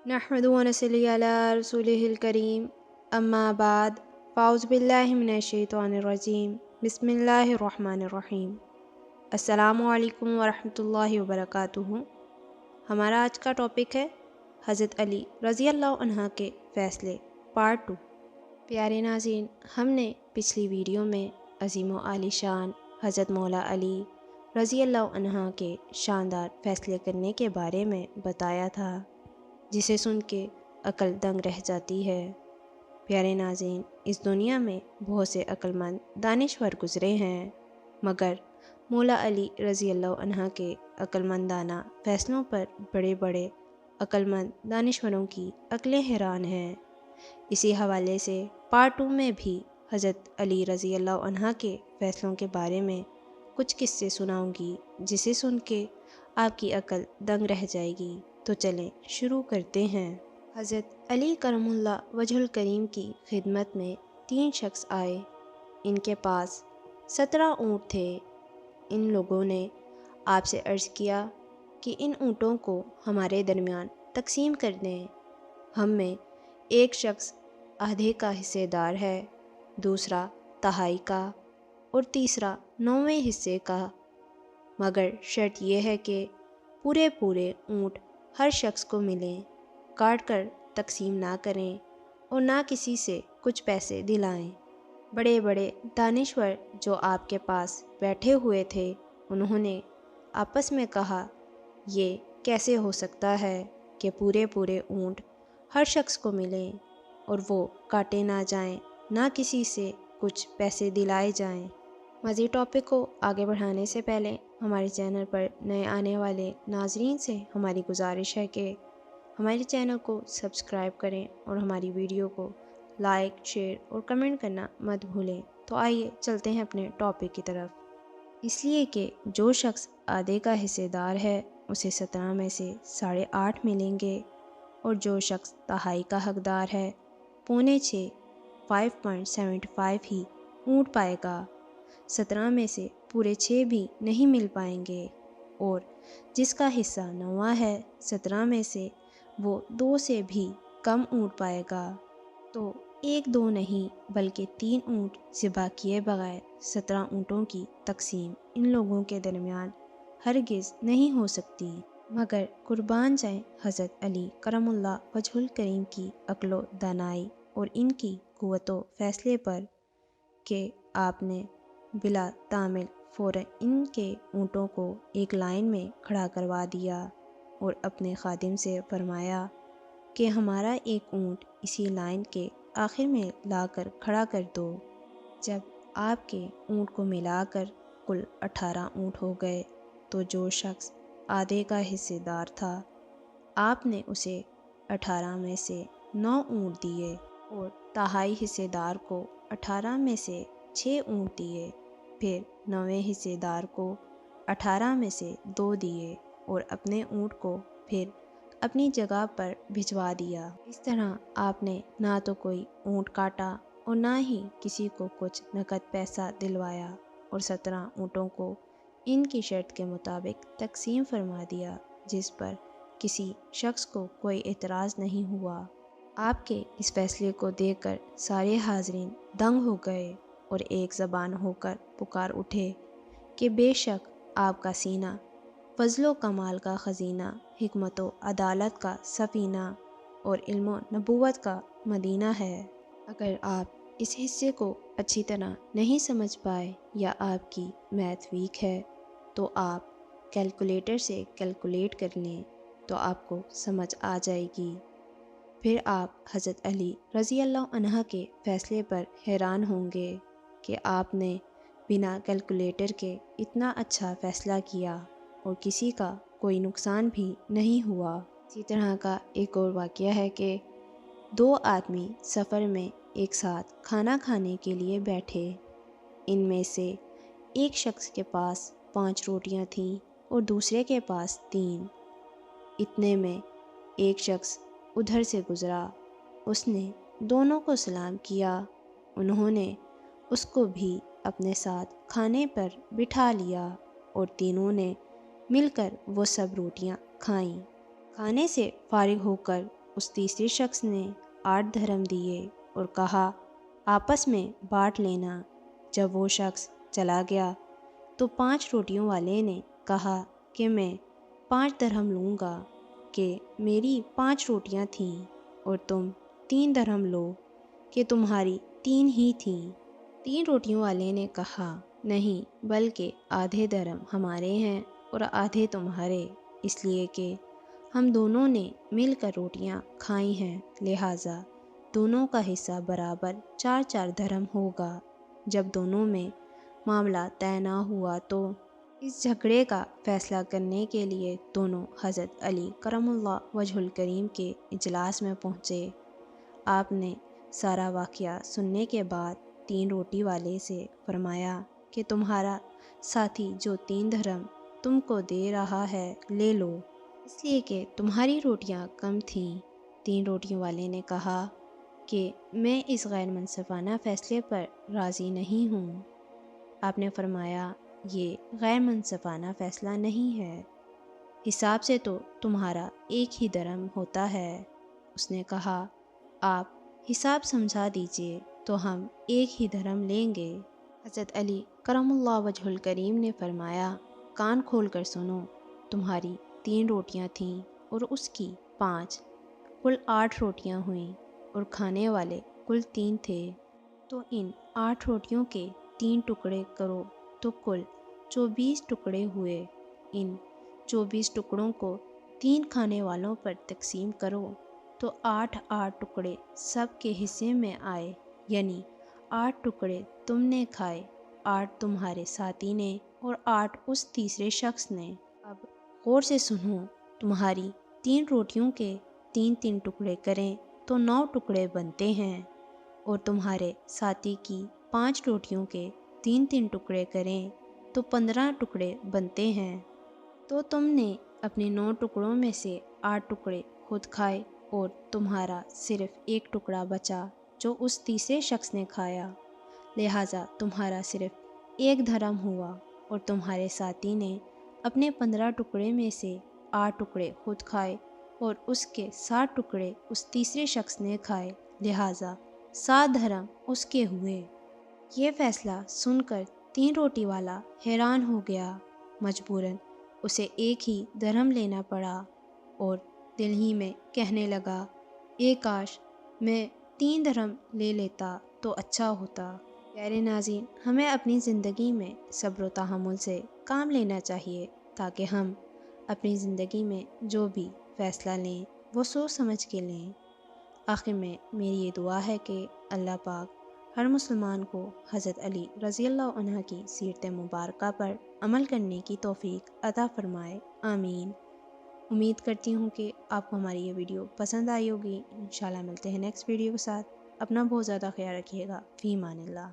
नहमदुहु व नसल्ली अला रसूलिहिल करीम अम्मा बाद फ़ाउज़ु बिल्लाहि मिनश्शैतानिर रजीम बिस्मिल्लाहिर रहमानिर रहीम। अस्सलामु अलैकुम व रहमतुल्लाहि व बरकातुहू। हमारा आज का टॉपिक है हज़रत अली रज़ी अल्लाह अन्हा के फ़ैसले पार्ट 2। प्यारे नाज़रीन, हमने पिछली वीडियो में अज़ीम व आलीशान हज़रत मौला अली रज़ी अल्लाह अन्हा के शानदार फ़ैसले करने के बारे में बताया था, जिसे सुन के अक्ल दंग रह जाती है। प्यारे नाज़रीन, इस दुनिया में बहुत से अक्लमंद दानिश्वर गुज़रे हैं, मगर मौला अली रज़ी अल्लाह अन्हा के अक्लमंदाना फ़ैसलों पर बड़े बड़े अक्लमंद दानिश्वरों की अक्लें हैरान हैं। इसी हवाले से पार्ट 2 में भी हज़रत अली रज़ी अल्लाह अन्हा के फ़ैसलों के बारे में कुछ किस्से सुनाऊंगी, जिसे सुन के आपकी अक्ल दंग रह जाएगी। तो चलें शुरू करते हैं। हज़रत अली करमुल्लाह वजहुल करीम की खिदमत में 3 शख्स आए। इनके पास 17 ऊँट थे। इन लोगों ने आपसे अर्ज़ किया कि इन ऊँटों को हमारे दरमियान तकसीम कर दें। हम में एक शख्स आधे का हिस्सेदार है, दूसरा तहाई का और तीसरा 9वें हिस्से का, मगर शर्त यह है कि पूरे पूरे ऊँट हर शख्स को मिलें, काट कर तकसीम ना करें और ना किसी से कुछ पैसे दिलाएं। बड़े बड़े दानिश्वर जो आपके पास बैठे हुए थे, उन्होंने आपस में कहा, ये कैसे हो सकता है कि पूरे पूरे ऊँट हर शख्स को मिलें और वो काटे ना जाएं, ना किसी से कुछ पैसे दिलाए जाएं। मज़ीद टॉपिक को आगे बढ़ाने से पहले हमारे चैनल पर नए आने वाले नाज़रीन से हमारी गुजारिश है कि हमारे चैनल को सब्सक्राइब करें और हमारी वीडियो को लाइक, शेयर और कमेंट करना मत भूलें। तो आइए चलते हैं अपने टॉपिक की तरफ। इसलिए कि जो शख्स आधे का हिस्सेदार है, उसे 17 में से 8.5 मिलेंगे और जो शख्स तहाई का हकदार है, 5.25 5.75 ही ऊँट पाएगा। 17 में से पूरे 6 भी नहीं मिल पाएंगे और जिसका हिस्सा 9वां है, 17 में से वो 2 से भी कम ऊँट पाएगा। तो 1-2 नहीं बल्कि 3 ऊँट ज़िबा किए बगैर 17 ऊँटों की तकसीम इन लोगों के दरमियान हरगिज़ नहीं हो सकती। मगर कुर्बान जाएं हज़रत अली करमुल्लाह वजहुल करीम की अक्लो दानाई और इनकी क़ुव्वतो फ़ैसले पर कि आपने बिला तामिल फ़ौरन इनके ऊँटों को एक लाइन में खड़ा करवा दिया और अपने खादिम से फरमाया कि हमारा एक ऊँट इसी लाइन के आखिर में लाकर खड़ा कर दो। जब आपके ऊँट को मिलाकर कुल 18 ऊँट हो गए, तो जो शख्स आधे का हिस्सेदार था, आपने उसे 18 में से 9 ऊँट दिए और तहाई हिस्सेदार को 18 में से 6 ऊँट दिए। फिर 9वें हिस्सेदार को 18 में से 2 दिए और अपने ऊँट को फिर अपनी जगह पर भिजवा दिया। इस तरह आपने ना तो कोई ऊँट काटा और ना ही किसी को कुछ नकद पैसा दिलवाया और 17 ऊँटों को इनकी शर्त के मुताबिक तकसीम फरमा दिया, जिस पर किसी शख्स को कोई एतराज़ नहीं हुआ। आपके इस फैसले को देखकर सारे हाज़रीन दंग हो गए और एक ज़बान होकर पुकार उठे कि बेशक आपका सीना फ़ज़्लो कमाल का ख़ज़ीना, हिकमत व अदालत का सफ़ीना और इल्म व नबूवत का मदीना है। अगर आप इस हिस्से को अच्छी तरह नहीं समझ पाए या आपकी मैथ वीक है, तो आप कैलकुलेटर से कैलकुलेट कर लें, तो आपको समझ आ जाएगी। फिर आप हज़रत अली रज़ी अल्लाह अन्हा के फ़ैसले पर हैरान होंगे कि आपने बिना कैलकुलेटर के इतना अच्छा फ़ैसला किया और किसी का कोई नुकसान भी नहीं हुआ। इसी तरह का एक और वाक़या है कि 2 आदमी सफ़र में एक साथ खाना खाने के लिए बैठे। इनमें से एक शख्स के पास 5 रोटियां थीं और दूसरे के पास 3। इतने में एक शख्स उधर से गुज़रा। उसने दोनों को सलाम किया। उन्होंने उसको भी अपने साथ खाने पर बिठा लिया और तीनों ने मिलकर वो सब रोटियां खाईं। खाने से फारिग होकर اس تیسرے شخص نے 8 درہم دیے اور کہا آپس میں بانٹ لینا۔ جب وہ شخص چلا گیا تو 5 روٹیوں والے نے کہا کہ میں 5 درہم لوں گا کہ میری 5 روٹیاں تھیں، اور تم 3 درہم لو کہ تمہاری 3 ہی تھیں۔ 3 روٹیوں والے نے کہا نہیں، بلکہ آدھے درہم ہمارے ہیں اور آدھے تمہارے، اس لیے کہ ہم دونوں نے مل کر روٹیاں کھائی ہیں، لہٰذا دونوں کا حصہ برابر 4 درہم ہوگا۔ جب دونوں میں معاملہ طے نہ ہوا تو اس جھگڑے کا فیصلہ کرنے کے لیے دونوں حضرت علی کرم اللہ وجہ الکریم کے اجلاس میں پہنچے۔ آپ نے سارا واقعہ سننے کے بعد 3 روٹی والے سے فرمایا کہ تمہارا ساتھی جو 3 درہم تم کو دے رہا ہے لے لو، اس لیے کہ تمہاری روٹیاں کم تھیں۔ 3 روٹیوں والے نے کہا کہ میں اس غیر منصفانہ فیصلے پر راضی نہیں ہوں۔ آپ نے فرمایا یہ غیر منصفانہ فیصلہ نہیں ہے، حساب سے تو تمہارا 1 ہی درہم ہوتا ہے۔ اس نے کہا آپ حساب سمجھا دیجئے تو ہم 1 ہی درہم لیں گے۔ حضرت علی کرم اللہ وجہ الکریم نے فرمایا کان کھول کر سنو، تمہاری 3 روٹیاں تھیں اور اس کی 5، کل 8 روٹیاں ہوئیں، اور کھانے والے کل 3 تھے، تو ان 8 روٹیوں کے 3 ٹکڑے کرو تو کل 24 ٹکڑے ہوئے۔ ان 24 ٹکڑوں کو 3 کھانے والوں پر تقسیم کرو تو 8 ٹکڑے سب کے حصے میں آئے، یعنی 8 ٹکڑے تم نے کھائے، 8 تمہارے ساتھی نے اور 8 اس تیسرے شخص نے۔ اب غور سے سنو، تمہاری 3 روٹیوں کے 3 ٹکڑے کریں تو 9 ٹکڑے بنتے ہیں، اور تمہارے ساتھی کی 5 روٹیوں کے 3 ٹکڑے کریں تو 15 ٹکڑے بنتے ہیں۔ تو تم نے اپنے 9 ٹکڑوں میں سے 8 ٹکڑے خود کھائے اور تمہارا صرف 1 ٹکڑا بچا جو اس تیسرے شخص نے کھایا، لہٰذا تمہارا صرف 1 درہم ہوا، اور تمہارے ساتھی نے اپنے 15 ٹکڑے میں سے 8 ٹکڑے خود کھائے اور اس کے 60 ٹکڑے اس تیسرے شخص نے کھائے، لہٰذا 7 درہم اس کے ہوئے۔ یہ فیصلہ سن کر 3 روٹی والا حیران ہو گیا، مجبوراً اسے 1 ہی درہم لینا پڑا، اور دل ہی میں کہنے لگا کاش میں 3 درہم لے لیتا تو اچھا ہوتا۔ پیارے ناظرین، ہمیں اپنی زندگی میں صبر و تحمل سے کام لینا چاہیے تاکہ ہم اپنی زندگی میں جو بھی فیصلہ لیں وہ سوچ سمجھ کے لیں۔ آخر میں میری یہ دعا ہے کہ اللہ پاک ہر مسلمان کو حضرت علی رضی اللہ عنہ کی سیرت مبارکہ پر عمل کرنے کی توفیق عطا فرمائے، آمین۔ امید کرتی ہوں کہ آپ کو ہماری یہ ویڈیو پسند آئی ہوگی۔ انشاءاللہ ملتے ہیں نیکسٹ ویڈیو کے ساتھ۔ اپنا بہت زیادہ خیال رکھیے گا، فی امان اللہ۔